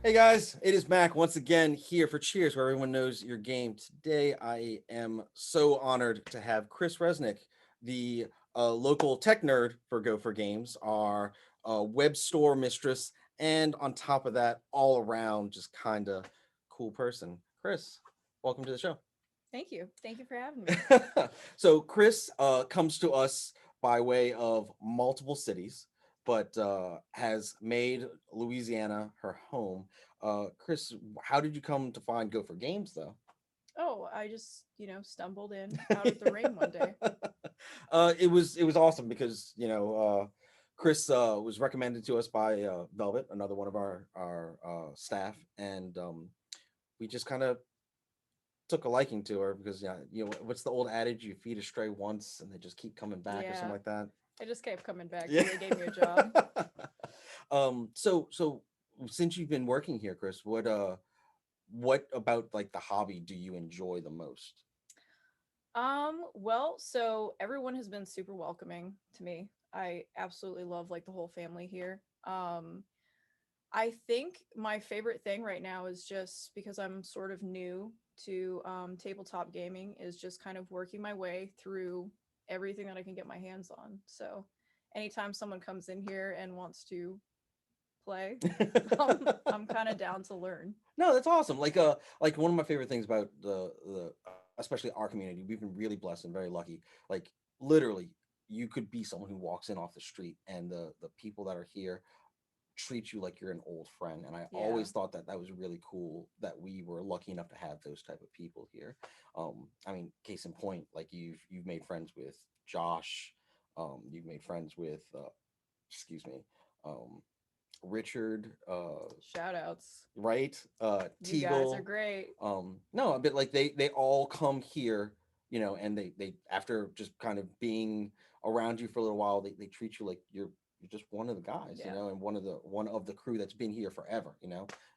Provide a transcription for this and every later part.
Hey guys, it is Mac once again here for Cheers, where everyone knows your game. Today, I am so honored to have Chris Resnick, the local tech nerd for Go for Games, our web store mistress, and on top of that, all around just kind of cool person. Chris, welcome to the show. Thank you. Thank you for having me. So Chris comes to us by way of multiple cities, but has made Louisiana her home. Chris, how did you come to find Go for Games, though? Oh, I just, stumbled in out of the rain one day. It was awesome because Chris was recommended to us by Velvet, another one of our staff, and we just kind of took a liking to her because what's the old adage, you feed a stray once and they just keep coming back or something Yeah, like that. I just kept coming back Yeah. till they gave me a job. So since you've been working here, Chris, what about like the hobby do you enjoy the most? Well, so everyone has been super welcoming to me. I absolutely love like the whole family here. I think my favorite thing right now is just because I'm sort of new to tabletop gaming is just kind of working my way through everything that I can get my hands on. So anytime someone comes in here and wants to play, I'm kind of down to learn. No, that's awesome. Like one of my favorite things about the especially our community, we've been really blessed and very lucky. Like literally, you could be someone who walks in off the street, and the people that are here treat you like you're an old friend. And I Yeah. always thought that that was really cool that we were lucky enough to have those type of people here. I mean, case in point, like you've made friends with Josh, you've made friends with excuse me, um Richard, Shout outs. right? You guys are Teagle. great. No, but like they all come here, and they after just kind of being around you for a little while, they treat you like you're just one of the guys, Yeah. and one of the crew that's been here forever,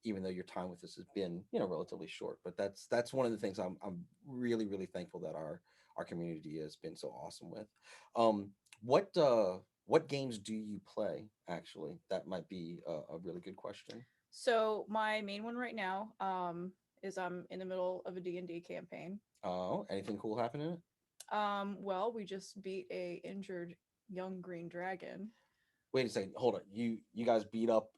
even though your time with us has been, relatively short. But that's one of the things I'm really really thankful that our community has been so awesome with. Um, what games do you play? Actually, that might be a really good question. So my main one right now is I'm in the middle of a D&D campaign. Oh, anything cool happen in it? Well, we just beat a injured young green dragon. Wait a second. Hold on. You guys beat up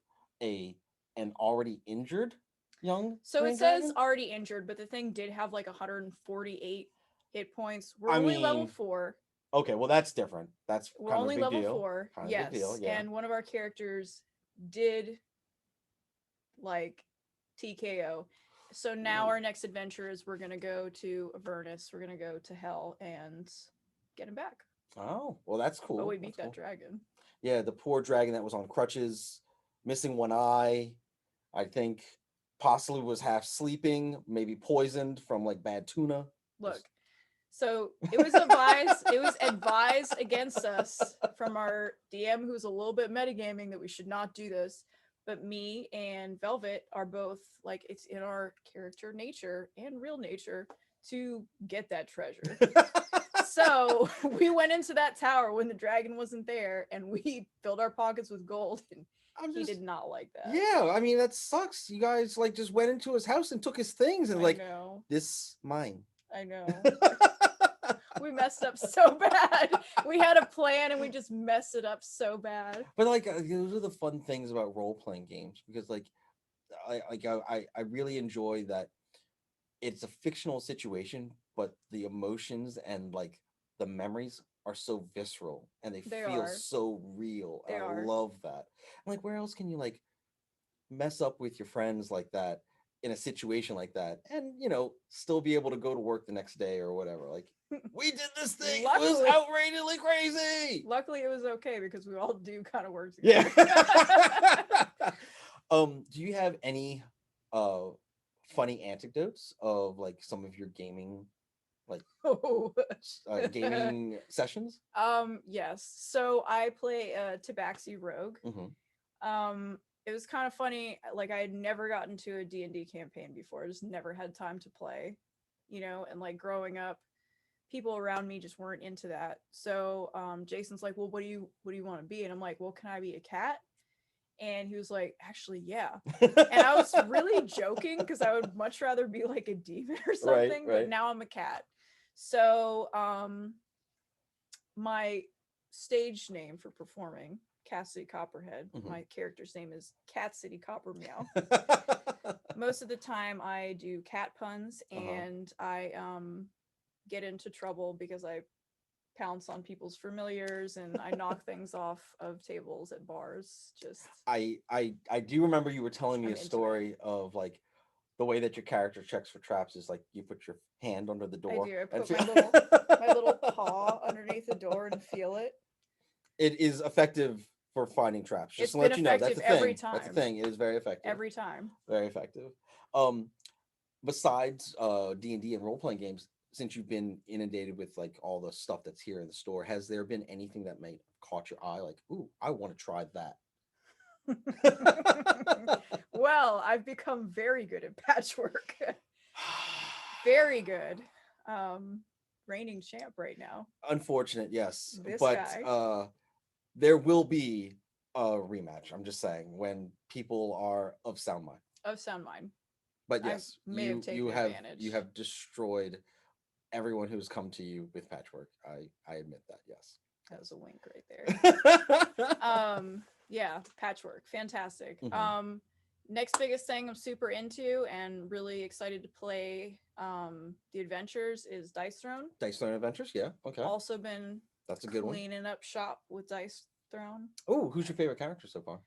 a an already injured young So it green says dragon? already injured, but the thing did have like 148 hit points. We're I only level mean, 4. okay, well that's different. That's We're kind of a only big level deal. 4. Kind of a big deal, Yes. yeah. And one of our characters did like TKO. So now Ooh. our next adventure is we're gonna go to Avernus. We're gonna go to Hell and get him back. Oh, well that's But cool. we beat That's that cool. dragon. Yeah, the poor dragon that was on crutches, missing one eye, I think possibly was half sleeping, maybe poisoned from like bad tuna. Look, Just so it was advised against us from our DM, who's a little bit metagaming, that we should not do this. But me and Velvet are both like, it's in our character nature and real nature to get that treasure. So we went into that tower when the dragon wasn't there and we filled our pockets with gold, and I'm he just did not like that. yeah, I mean that sucks. You guys like just went into his house and took his things and I like know. this mine. I know. We messed up so bad. We had a plan and we just messed it up so bad. But like those are the fun things about role playing games because like I really enjoy that it's a fictional situation, but the emotions and like the memories are so visceral and they They feel are. so real. They And I are. love that. Like where else can you like mess up with your friends like that in a situation like that and still be able to go to work the next day or whatever, like we did this thing, it was luckily, outrageously crazy. luckily it was okay because we all do kind of work Yeah. together. Do you have any uh funny anecdotes of like some of your gaming, like Oh. gaming sessions? Yes. So I play a Tabaxi rogue. Hmm. It was kind of funny. Like I had never gotten to a D&D campaign before. I just never had time to play, and like growing up, people around me just weren't into that. So Jason's like, "Well, what do you want to be?" And I'm like, "Well, can I be a cat?" And he was like, actually, yeah. And I was really joking because I would much rather be like a demon or Right, something, but right. now I'm a cat. So my stage name for performing, Cassidy Copperhead, Mhm. my character's name is Cat City Copper Meow. Most of the time I do cat puns, Uh-huh. and I get into trouble because I pounce on people's familiars and I knock things off of tables at bars. Just I do remember you were telling me I'm a into it. story of like the way that your character checks for traps is like you put your hand under the I door do. I and put feel my little paw underneath the door and feel it. it is effective for finding traps. Just It's to been let you know, that's effective a every thing. That's a time. thing. It is very effective. Every time. Very effective. Um, Besides D&D and role playing games, since you've been inundated with like all the stuff that's here in the store, has there been anything that may caught your eye? Like, ooh, I want to try that. Well, I've become very good at patchwork. Very good. Um Reigning champ right now. Unfortunate, yes, This but guy. there will be a rematch. I'm just saying when people are of sound mind. Of sound mind. But I yes, may have you taken you advantage. have destroyed everyone who's come to you with patchwork. I admit that. Yes. That was a wink right there. Yes. Yeah, patchwork. Fantastic. Hmm. Next biggest thing I'm super into and really excited to play the adventures is Dice Throne. Dice Throne Adventures. Yeah. Okay. Also been That's a good one. cleaning up shop with Dice Throne. Oh, who's your favorite character so far?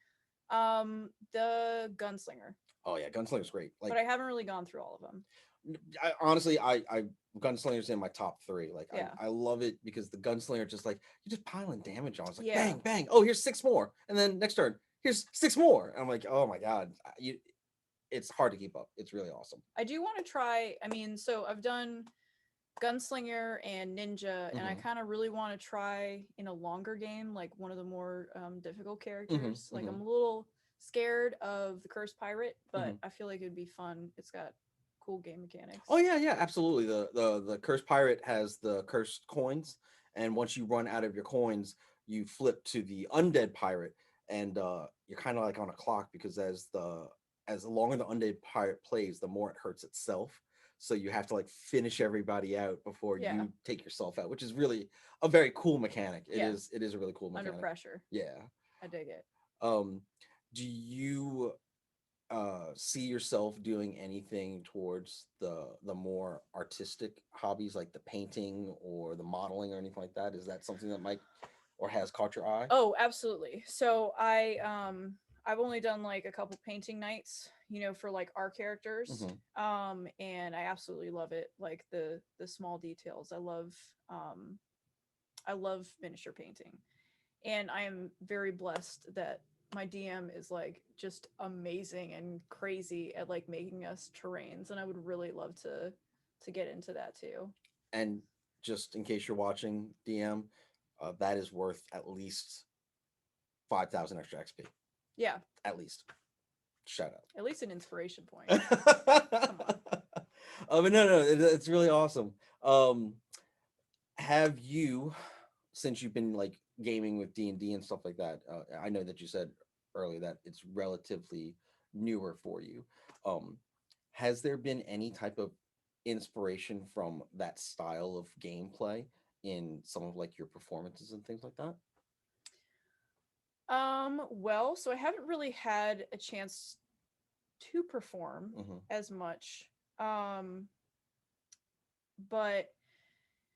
The gunslinger, Oh yeah, Gunslinger's great. but I haven't really gone through all of them. Honestly, I Gunslinger's in my top three. Like Yeah. I love it because the Gunslinger just like you just piling damage on. It's like Yeah. bang bang. Oh, here's six more, and then next turn here's six more. And I'm like, oh my god, it's hard to keep up. It's really awesome. I do want to try, I mean, so I've done gunslinger and ninja, and I Hmm. kind of really want to try in a longer game, like one of the more difficult Hmm. characters. Like Hmm. I'm a little scared of the cursed pirate, but Hmm. I feel like it'd be fun. It's got cool game mechanics. Oh yeah, yeah, absolutely. The cursed pirate has the cursed coins, and once you run out of your coins, you flip to the undead pirate, and you're kind of like on a clock because as the longer the undead pirate plays, the more it hurts itself. So you have to like finish everybody out before Yeah. you take yourself out, which is really a very cool mechanic. Yeah. It is a really cool Under mechanic. pressure. Yeah. I dig it. Um, do you see yourself doing anything towards the more artistic hobbies like the painting or the modeling or anything like that? Is that something that might or has caught your eye? Oh, absolutely. So I've only done like a couple painting nights, for like our characters. Hmm. And I absolutely love it. Like the small details. Um I love miniature painting. And I am very blessed that my DM is like just amazing and crazy at like making us terrains, and I would really love to get into that too. And just in case you're watching, DM, that is worth at least 5,000 extra XP. Yeah, At least. Shout at least an inspiration point. out. Come on. But no, it's really awesome. Um, have you, since you've been like gaming with D&D and stuff like that, I know that you said earlier that it's relatively newer for you. um has there been any type of inspiration from that style of gameplay in some of like your performances and things like that? Well, so I haven't really had a chance to perform Hmm. as much. Um, but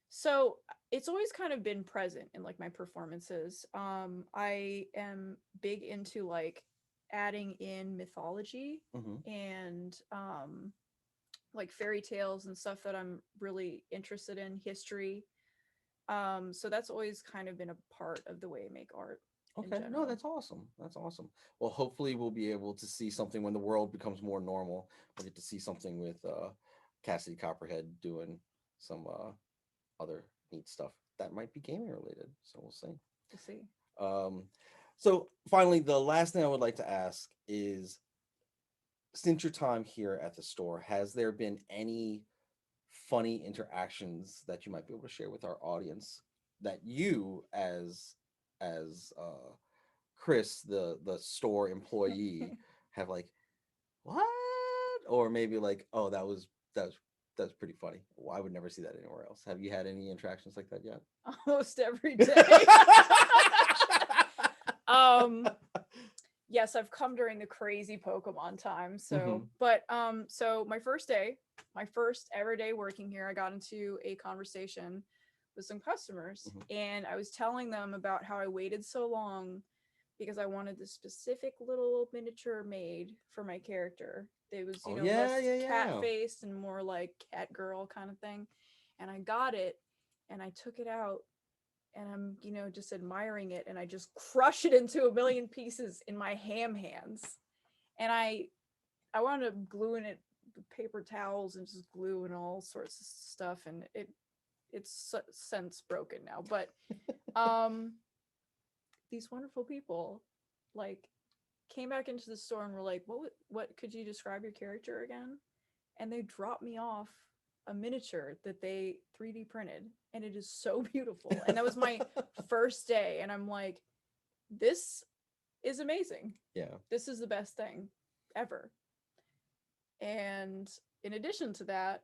so it's always kind of been present in like my performances. I am big into like adding in mythology Hmm. and like fairy tales and stuff that I'm really interested in, history. So that's always kind of been a part of the way I make art in Okay, no, general. that's awesome. That's awesome. Well, hopefully we'll be able to see something when the world becomes more normal. We'll get to see something with Cassidy Copperhead doing some other neat stuff that might be gaming related. So we'll see. We'll see. Um, so finally, the last thing I would like to ask is, since your time here at the store, has there been any funny interactions that you might be able to share with our audience that you as Chris, the store employee, have like, what? Or maybe like, oh, that was that's pretty funny. Well, I would never see that anywhere else. Have you had any interactions like that yet? Almost every day. um yes, I've come during the crazy Pokemon time. Hmm. So my first day, my first ever day working here, I got into a conversation with some customers, Hmm. and I was telling them about how I waited so long because I wanted this specific little miniature made for my character. It was, Oh yeah, less yeah, cat yeah. faced and more like cat girl kind of thing. And I got it, and I took it out, and I'm, just admiring it, and I just crush it into a million pieces in my ham hands. And I wound up gluing it with paper towels and just glue and all sorts of stuff, and it's since broken now. But um these wonderful people, like, came back into the store and were like, what could you describe your character again? And they dropped me off a miniature that they 3D printed, and it is so beautiful. And that was my first day, and I'm like, this is amazing. Yeah. This is the best thing ever. And in addition to that,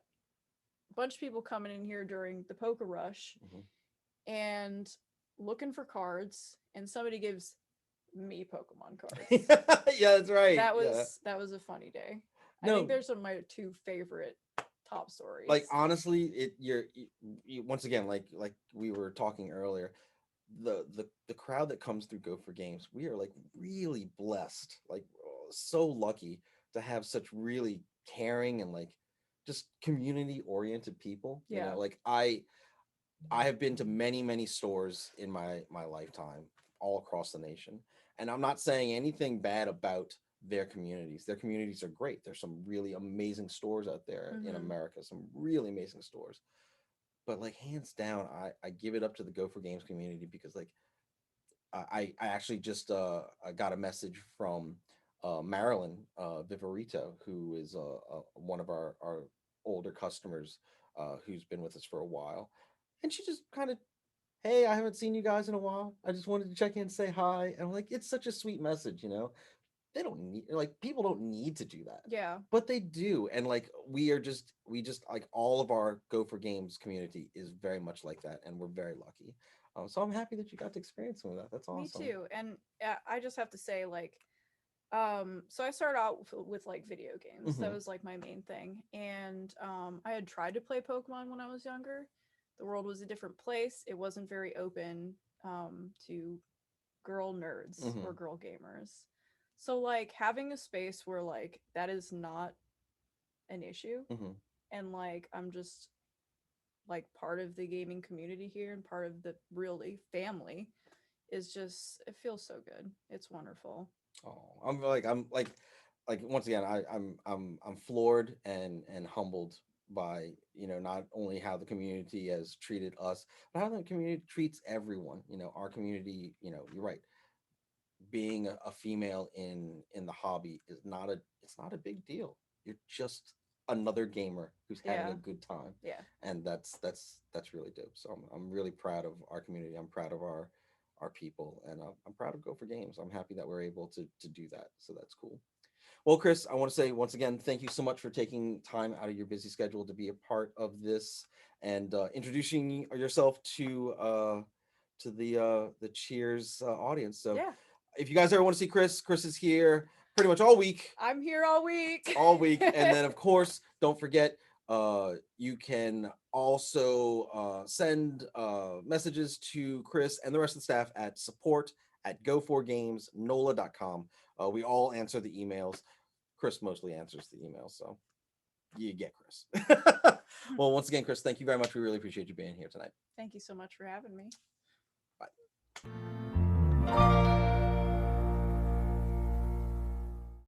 a bunch of people coming in here during the poker rush Hmm. and looking for cards, and somebody gives me Pokemon cards. Yeah, that's right. That Yeah. was that was a funny day. I think No, there's some of my two favorite top like stories. honestly, you once again, like we were talking earlier, the crowd that comes through Go for Games, we are like really blessed, like so lucky to have such really caring and like just community oriented people. Yeah. Like I have been to many stores in my lifetime all across the nation, and I'm not saying anything bad about their communities. Their communities are great. There's some really amazing stores out there in Mm-hmm. America, some really amazing stores. But like hands down, I give it up to the Go for Games community because like I actually just I got a message from Marilyn Viverito, who is one of our older customers who's been with us for a while, and she just kind of, hey, I haven't seen you guys in a while. I just wanted to check in and say hi. And I'm like, it's such a sweet message. They don't need, like, people don't need to do that. Yeah. But they do. And like we just like all of our Go for Games community is very much like that. And we're very lucky. So I'm happy that you got to experience some of that. That's Me awesome. too. And I just have to say, like, so I started out with like video games. That Hmm. was like my main thing. And I had tried to play Pokemon when I was younger. The world was a different place. It wasn't very open to girl nerds or Hmm. girl gamers. So like having a space where like that is not an issue, Hmm. and like I'm just like part of the gaming community here and part of the really family, is just, it feels so good. It's wonderful. Oh, I'm like once again, I'm floored and humbled by not only how the community has treated us, but how the community treats everyone. Our community. You're right. Being a female in the hobby is not a it's not a big deal. You're just another gamer who's having a Yeah. good time, Yeah. and that's really dope. So I'm really proud of our community. I'm proud of our people, and I'm proud of Go for Games. I'm happy that we're able to do that. So that's cool. Well, Chris, I want to say once again, thank you so much for taking time out of your busy schedule to be a part of this and introducing yourself to the Cheers audience. So, Yeah. if you guys ever want to see Chris, Chris is here pretty much all week, I'm here all week. and then of course, don't forget, you can also send messages to Chris and the rest of the staff at support@go4gamesnola.com. We all answer the emails. Chris mostly answers the emails, so you get Chris. Well, once again, Chris, thank you very much. We really appreciate you being here tonight. Thank you so much for having me. Bye.